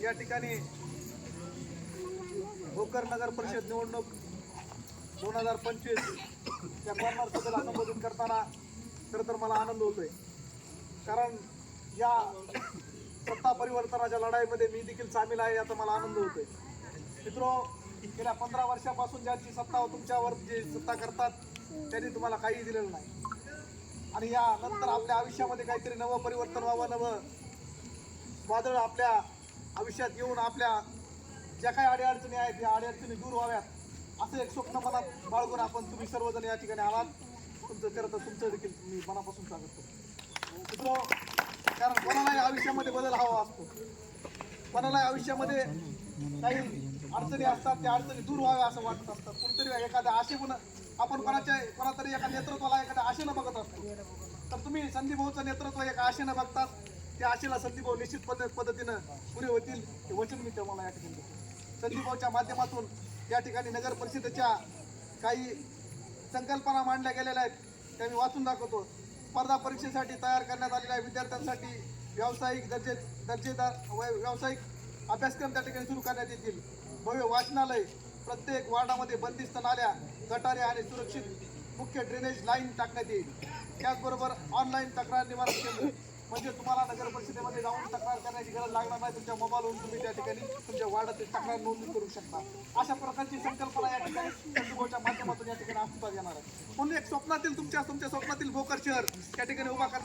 या ठिकाणी भोकर नगर परिषद निवडणूक 2025 या कॉर्नर सभेला संबोधित करताना खरं तर मला आनंद होतोय, कारण या सत्ता परिवर्तनाच्या लढाईमध्ये मी देखील सामील आहे याचा मला आनंद होतोय. मित्रो, गेल्या 15 वर्षापासून ज्यांची सत्ता तुमच्यावर जे सत्ता करतात त्यांनी तुम्हाला काही दिलेलं नाही, आणि या नंतर आपल्या आयुष्यामध्ये काहीतरी नवं परिवर्तन व्हावं, नवं वादळ आपल्या आयुष्यात येऊन आपल्या ज्या काही अडीअडचणी आहेत या अडीअडचणी दूर व्हाव्यात असं एक स्वप्न मनात बाळगून आपण तुम्ही सर्वजण या ठिकाणी आलात. तुमचं देखील मी मनापासून स्वागत करतो. मित्रो, कारण कोणालाही आयुष्यामध्ये बदल हवा असतो, कोणालाही आयुष्यामध्ये काही अडचणी असतात, त्या अडचणी दूर व्हाव्या असं वाटत असतात. कोणतरी एखाद्या आशेतून आपण कोणातरी एका नेतृत्वाला एखाद्या आशेनं बघत असतो, तर तुम्ही संदीप भाऊचं नेतृत्व एका आशेनं बघतात. त्या आशेला संदीप भाऊ निश्चित पद्धतीनं पुरे होतील हे वचन मी तुम्हाला या ठिकाणी देतो. संदीप भाऊच्या माध्यमातून या ठिकाणी नगर परिषदेच्या काही संकल्पना मांडल्या गेलेल्या आहेत, त्या मी वाचून दाखवतो. स्पर्धा परीक्षेसाठी तयार करण्यात आलेल्या विद्यार्थ्यांसाठी दर्जेदार व्यावसायिक अभ्यासक्रम त्या ठिकाणी सुरू करण्यात येतील. भव्य वाचनालय, प्रत्येक वार्डामध्ये बंदिस्त नाल्या, गटारे आणि सुरक्षित मुख्य ड्रेनेज लाईन टाकण्यात येईल. त्याचबरोबर ऑनलाईन तक्रार निवारण केंद्र, म्हणजे तुम्हाला नगर परिषदेमध्ये जाऊन तक्रार करण्याची गरज लागणार नाही. तुमच्या मोबाईलवरून तुम्ही त्या ठिकाणी तुमच्या वार्डातील तक्रार नोंदणी करू शकता. अशा प्रकारची संकल्पना या ठिकाणी संदीपच्या माध्यमातून या ठिकाणी अस्तित्वात येणार आहे. म्हणून एक स्वप्नातील तुमच्या स्वप्नातील भोकर शहर या ठिकाणी उभा करण्यात